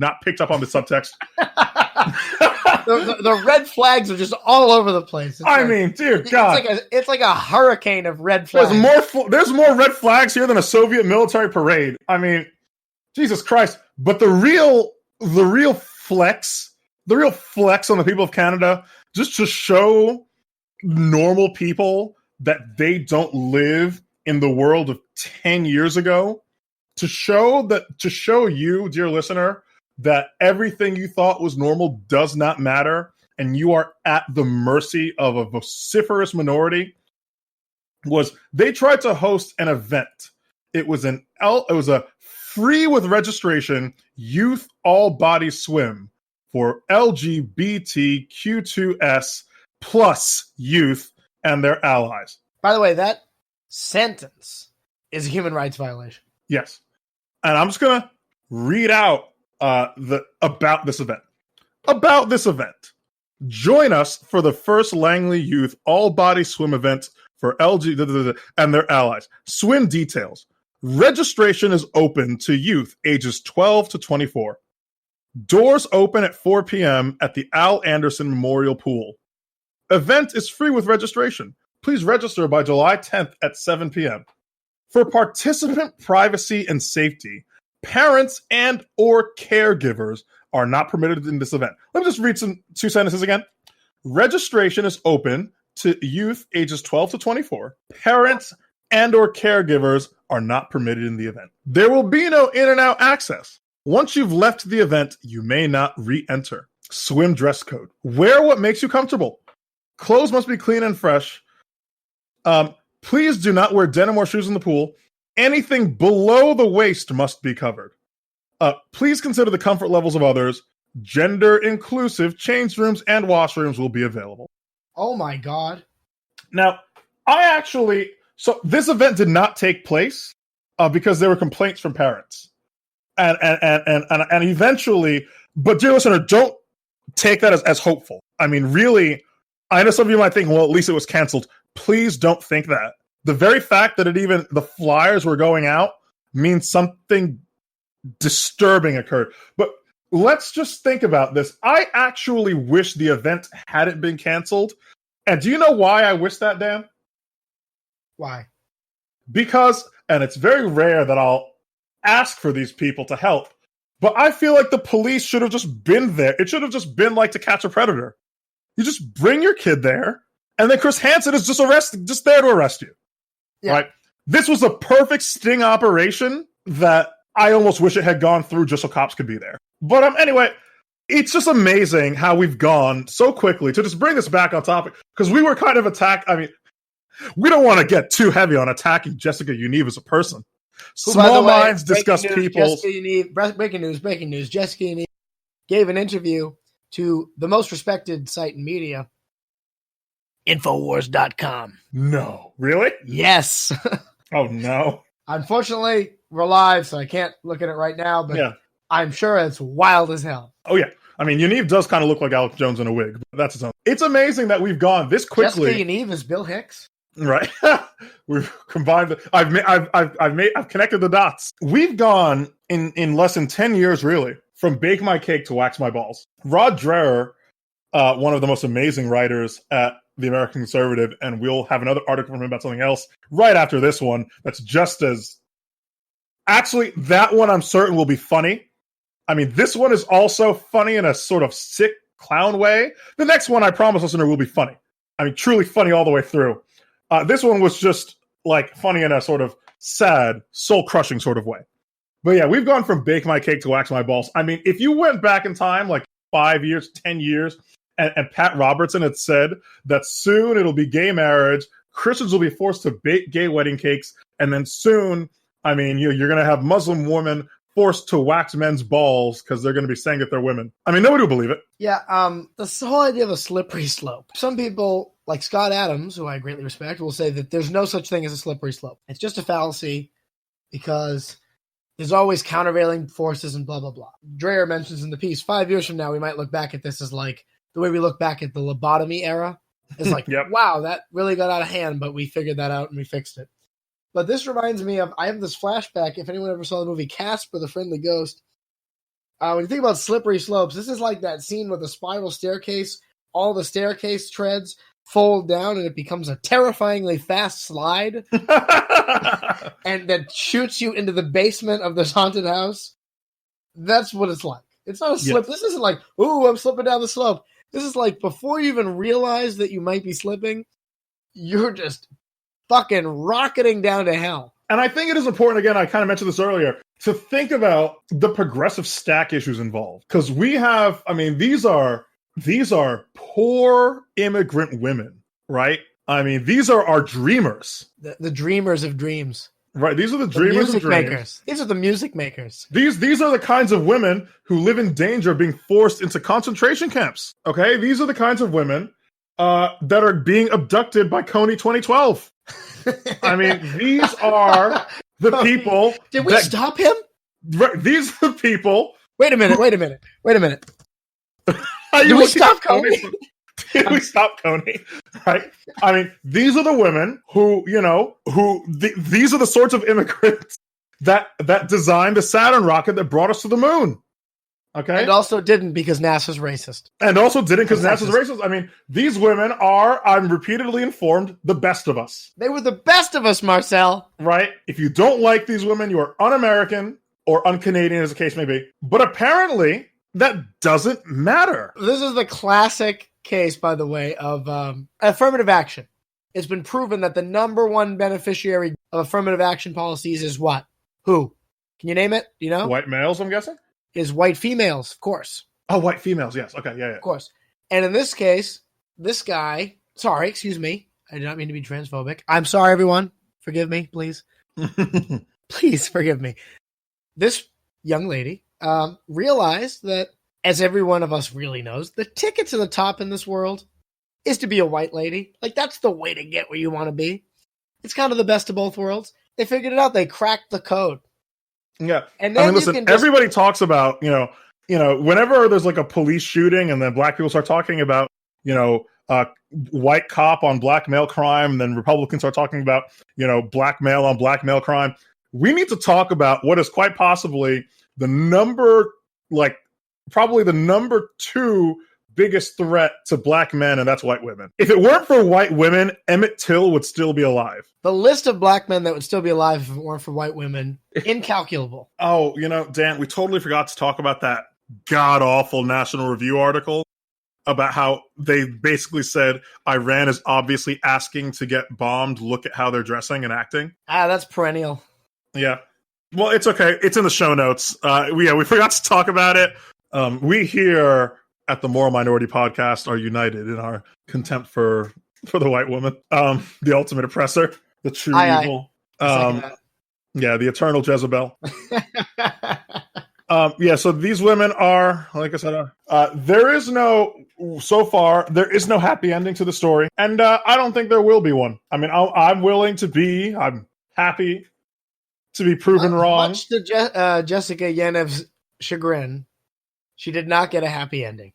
not picked up on the subtext. the red flags are just all over the place. I mean, dear God. It's like a hurricane of red flags. There's more red flags here than a Soviet military parade. I mean, Jesus Christ. But the real flex on the people of Canada, just to show normal people that they don't live in the world of 10 years ago, to show you, dear listener, that everything you thought was normal does not matter, and you are at the mercy of a vociferous minority, was they tried to host an event. It was a free with registration youth all body swim for LGBTQ2S plus youth and their allies. By the way, that sentence is a human rights violation. Yes. And I'm just going to read out about this event. About this event. Join us for the first Langley Youth all-body swim event for LG and their allies. Swim details. Registration is open to youth ages 12 to 24. Doors open at 4 p.m. at the Al Anderson Memorial Pool. Event is free with registration. Please register by July 10th at 7 p.m. For participant privacy and safety, parents and or caregivers are not permitted in this event. Let me just read two sentences again. Registration is open to youth ages 12 to 24. Parents and or caregivers are not permitted in the event. There will be no in and out access. Once you've left the event, you may not re-enter. Swim dress code. Wear what makes you comfortable. Clothes must be clean and fresh. Please do not wear denim or shoes in the pool. Anything below the waist must be covered. Please consider the comfort levels of others. Gender-inclusive change rooms and washrooms will be available. Oh my God. Now, so this event did not take place because there were complaints from parents. And eventually, but dear listener, don't take that as hopeful. I mean, really, I know some of you might think, well, at least it was canceled. Please don't think that. The very fact that the flyers were going out means something disturbing occurred. But let's just think about this. I actually wish the event hadn't been canceled. And do you know why I wish that, Dan? Why? Because, and it's very rare that I'll ask for these people to help, but I feel like the police should have just been there. It should have just been like To Catch a Predator. You just bring your kid there, and then Chris Hansen is just there to arrest you. Yeah. Right? This was a perfect sting operation that I almost wish it had gone through just so cops could be there. But anyway, it's just amazing how we've gone so quickly to just bring this back on topic, because we were kind of attacked. I mean, we don't want to get too heavy on attacking Jessica Yaniv as a person. Small minds discuss people. Breaking news. Jessica Yaniv gave an interview to the most respected site in media, Infowars.com. No. Really? Yes. Oh, no. Unfortunately, we're live, so I can't look at it right now, but yeah. I'm sure it's wild as hell. Oh, yeah. I mean, Yaniv does kind of look like Alex Jones in a wig, but that's his own. It's amazing that we've gone this quickly. Jessica Yaniv is Bill Hicks. Right. We've combined. I've connected the dots. We've gone in less than 10 years, really, from bake my cake to wax my balls. Rod Dreher, one of the most amazing writers at the American Conservative, and we'll have another article from him about something else right after this one that's just as... Actually, that one I'm certain will be funny. I mean, this one is also funny in a sort of sick clown way. The next one, I promise, listener, will be funny. I mean, truly funny all the way through. This one was just like funny in a sort of sad, soul-crushing sort of way. But yeah, we've gone from bake my cake to wax my balls. I mean, if you went back in time, like 5 years, 10 years, and Pat Robertson had said that soon it'll be gay marriage, Christians will be forced to bake gay wedding cakes, and then soon, I mean, you're going to have Muslim women forced to wax men's balls because they're going to be saying that they're women. I mean, nobody will believe it. Yeah, this whole idea of a slippery slope. Some people, like Scott Adams, who I greatly respect, will say that there's no such thing as a slippery slope. It's just a fallacy because there's always countervailing forces and blah, blah, blah. Dreher mentions in the piece, 5 years from now, we might look back at this as like the way we look back at the lobotomy era. It's like, yep. Wow, that really got out of hand, but we figured that out and we fixed it. But this reminds me of, I have this flashback, if anyone ever saw the movie Casper the Friendly Ghost, When you think about slippery slopes, this is like that scene with the spiral staircase. All the staircase treads fold down and it becomes a terrifyingly fast slide and that shoots you into the basement of this haunted house. That's what it's like. It's not a slip. Yes. This isn't like, ooh, I'm slipping down the slope. This is like before you even realize that you might be slipping, you're just fucking rocketing down to hell. And I think it is important, again, I kind of mentioned this earlier, to think about the progressive stack issues involved. Because we have, I mean, these are poor immigrant women, right? I mean, these are our dreamers. The dreamers of dreams. Right, these are the dreamers of dreams. Makers. These are the music makers. These are the kinds of women who live in danger of being forced into concentration camps. Okay, these are the kinds of women that are being abducted by Coney 2012. I mean, these are the people. Did we stop him? Right, these are the people. Wait a minute. Did we stop Coney? Did we stop Coney? Right? I mean, these are the women who, these are the sorts of immigrants that designed the Saturn rocket that brought us to the moon. Okay? And also didn't because NASA's racist. I mean, these women are, I'm repeatedly informed, the best of us. They were the best of us, Marcel. Right? If you don't like these women, you are un-American or un-Canadian, as the case may be. But apparently, that doesn't matter. This is the classic case, by the way, of affirmative action. It's been proven that the number one beneficiary of affirmative action policies is what? Who? Can you name it? Do you know? White males, I'm guessing? Is white females, of course. Oh, white females, yes. Okay, yeah. Of course. And in this case, this guy, sorry, excuse me. I did not mean to be transphobic. I'm sorry, everyone. Forgive me, please. Please forgive me. This young lady realized that, as every one of us really knows, the ticket to the top in this world is to be a white lady. Like, that's the way to get where you want to be. It's kind of the best of both worlds. They figured it out. They cracked the code. Yeah. And then listen, everybody talks about, whenever there's like a police shooting and then black people start talking about, white cop on black male crime, and then Republicans start talking about, black male on black male crime. We need to talk about what is quite possibly probably the number 2 biggest threat to black men, and that's white women. If it weren't for white women, Emmett Till would still be alive. The list of black men that would still be alive if it weren't for white women, incalculable. Oh, Dan, we totally forgot to talk about that god-awful National Review article about how they basically said Iran is obviously asking to get bombed. Look at how they're dressing and acting. That's perennial. Yeah. Well, it's okay. It's in the show notes. We forgot to talk about it. We here at the Moral Minority Podcast are united in our contempt for the white woman, the ultimate oppressor, the true evil. The eternal Jezebel. So these women are, like I said, there is no happy ending to the story, and I don't think there will be one. I mean, I'm happy to be proven wrong. Much to Jessica Yaniv's chagrin, she did not get a happy ending.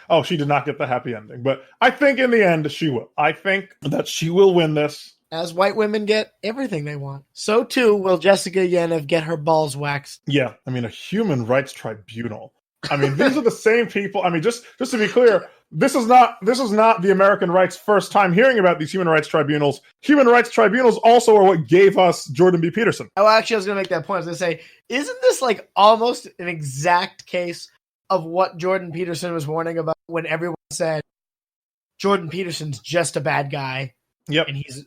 Oh, she did not get the happy ending, but I think in the end she will. I think that she will win this. As white women get everything they want, so too will Jessica Yaniv get her balls waxed. Yeah, I mean, a human rights tribunal. I mean, these are the same people. I mean, just to be clear, this is not the American right's first time hearing about these human rights tribunals. Human rights tribunals also are what gave us Jordan B. Peterson. Oh, actually, I was going to make that point. I was going to say, isn't this like almost an exact case of what Jordan Peterson was warning about when everyone said Jordan Peterson's just a bad guy? Yep. And he's,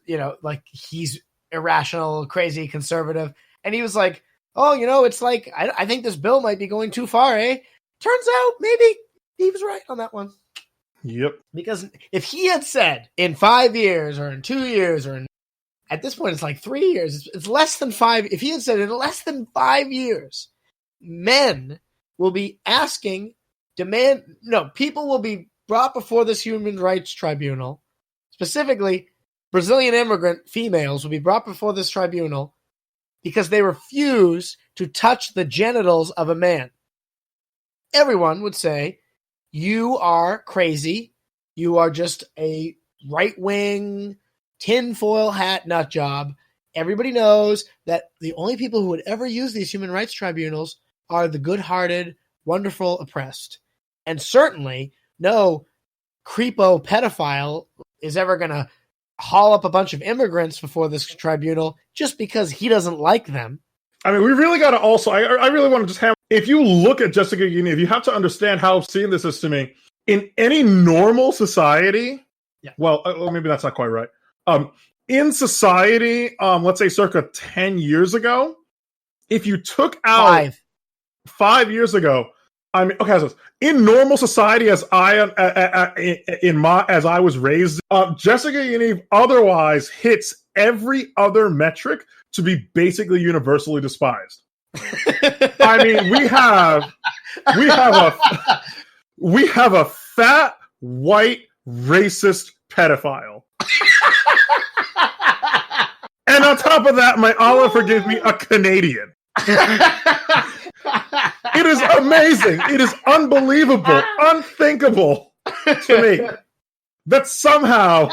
he's irrational, crazy, conservative. And he was like, oh, it's like, I think this bill might be going too far, eh? Turns out maybe he was right on that one. Yep. Because if he had said in 5 years or in 2 years or at this point it's like 3 years, it's less than 5. If he had said in less than 5 years, men will be people will be brought before this human rights tribunal. Specifically, Brazilian immigrant females will be brought before this tribunal because they refuse to touch the genitals of a man. Everyone would say, you are crazy. You are just a right-wing tinfoil hat nut job. Everybody knows that the only people who would ever use these human rights tribunals are the good-hearted wonderful oppressed. And certainly no creepo pedophile is ever going to haul up a bunch of immigrants before this tribunal just because he doesn't like them. I mean, we really got to also, I really want to just have, if you look at Jessica Yaniv, you have to understand how obscene this is to me. In any normal society, well, maybe that's not quite right. In society, let's say circa 10 years ago, if you took out 5 years ago, I mean, okay, so in normal society, as I was raised, Jessica Yaniv otherwise hits every other metric to be basically universally despised. I mean, we have a fat white racist pedophile. And on top of that, may Allah forgive me, a Canadian. It is amazing. It is unbelievable, unthinkable to me that somehow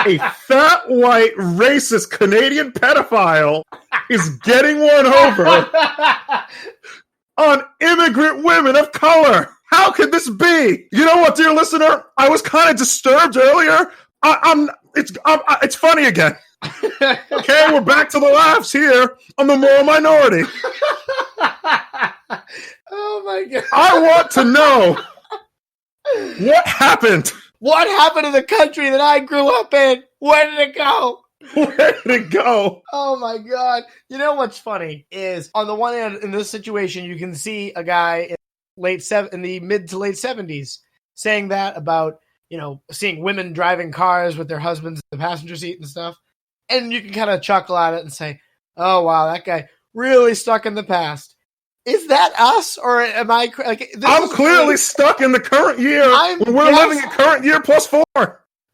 a fat, white, racist Canadian pedophile is getting one over on immigrant women of color. How could this be? You know what, dear listener? I was kind of disturbed earlier. It's funny again. Okay, we're back to the laughs here on the Moral Minority. Oh my God. I want to know what happened. What happened to the country that I grew up in? Where did it go? Where did it go? Oh my God. You know what's funny is, on the one hand, in this situation, you can see a guy in the mid to late 70s saying that about, seeing women driving cars with their husbands in the passenger seat and stuff. And you can kind of chuckle at it and say, oh, wow, that guy really stuck in the past. Is that us, or am I? I'm clearly stuck in the current year. We're living in current year plus 4.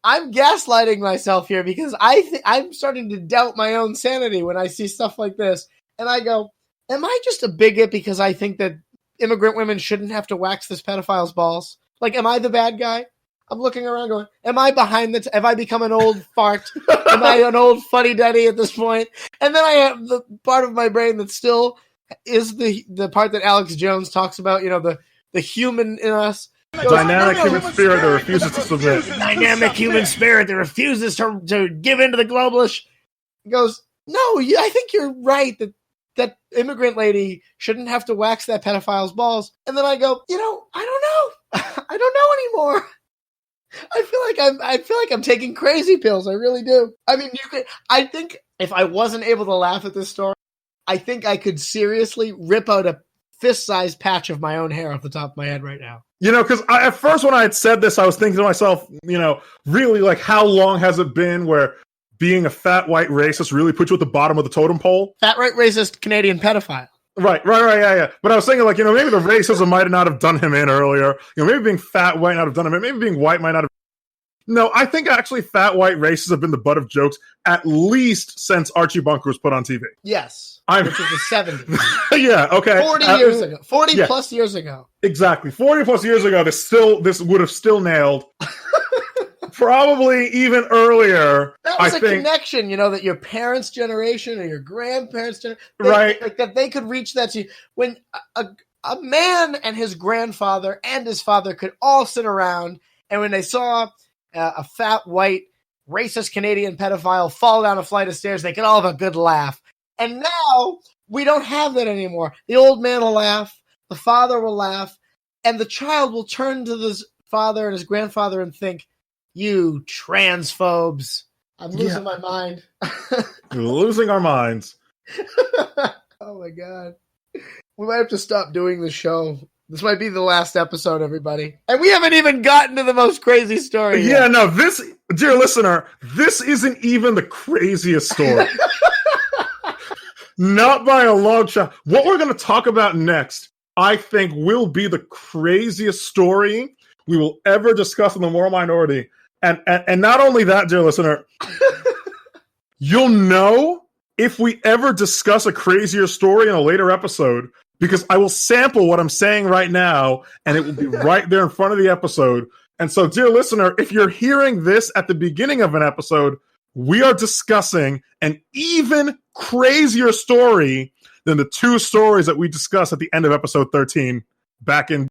I'm gaslighting myself here because I'm starting to doubt my own sanity when I see stuff like this. And I go, am I just a bigot because I think that immigrant women shouldn't have to wax this pedophile's balls? Like, am I the bad guy? I'm looking around going, am I behind have I become an old fart? Am I an old fuddy-duddy at this point? And then I have the part of my brain that still is the part that Alex Jones talks about, the human in us. Dynamic human spirit that refuses to submit. Dynamic human spirit that refuses to give in to the globalists. He goes, no, I think you're right that immigrant lady shouldn't have to wax that pedophile's balls. And then I go, I don't know. I don't know anymore. I feel like I'm taking crazy pills. I really do. I mean, I think if I wasn't able to laugh at this story, I think I could seriously rip out a fist-sized patch of my own hair off the top of my head right now. Because at first when I had said this, I was thinking to myself, really, like, how long has it been where being a fat white racist really puts you at the bottom of the totem pole? Fat white racist Canadian pedophile. Right, yeah. But I was thinking, like, maybe the racism might not have done him in earlier. Maybe being fat white not have done him in. Maybe being white might not have. No, I think actually fat white racists have been the butt of jokes at least since Archie Bunker was put on TV. Yes, which was the 70s. Yeah, okay. 40 years ago. 40 plus years ago. Exactly. 40 plus years ago, this would have still nailed. Probably even earlier. That was connection, that your parents' generation or your grandparents' generation, right? Like that they could reach that to you. When a man and his grandfather and his father could all sit around, and when they saw a fat, white, racist Canadian pedophile fall down a flight of stairs, they could all have a good laugh. And now, we don't have that anymore. The old man will laugh, the father will laugh, and the child will turn to his father and his grandfather and think, you transphobes. I'm losing my mind. We're losing our minds. Oh my God. We might have to stop doing the show. This might be the last episode, everybody. And we haven't even gotten to the most crazy story yet. Yeah, no, dear listener, this isn't even the craziest story. Not by a long shot. What we're going to talk about next, I think, will be the craziest story we will ever discuss in the Moral Minority. And not only that, dear listener, you'll know if we ever discuss a crazier story in a later episode, because I will sample what I'm saying right now, and it will be right there in front of the episode. And so, dear listener, if you're hearing this at the beginning of an episode, we are discussing an even crazier story than the 2 stories that we discussed at the end of episode 13. back in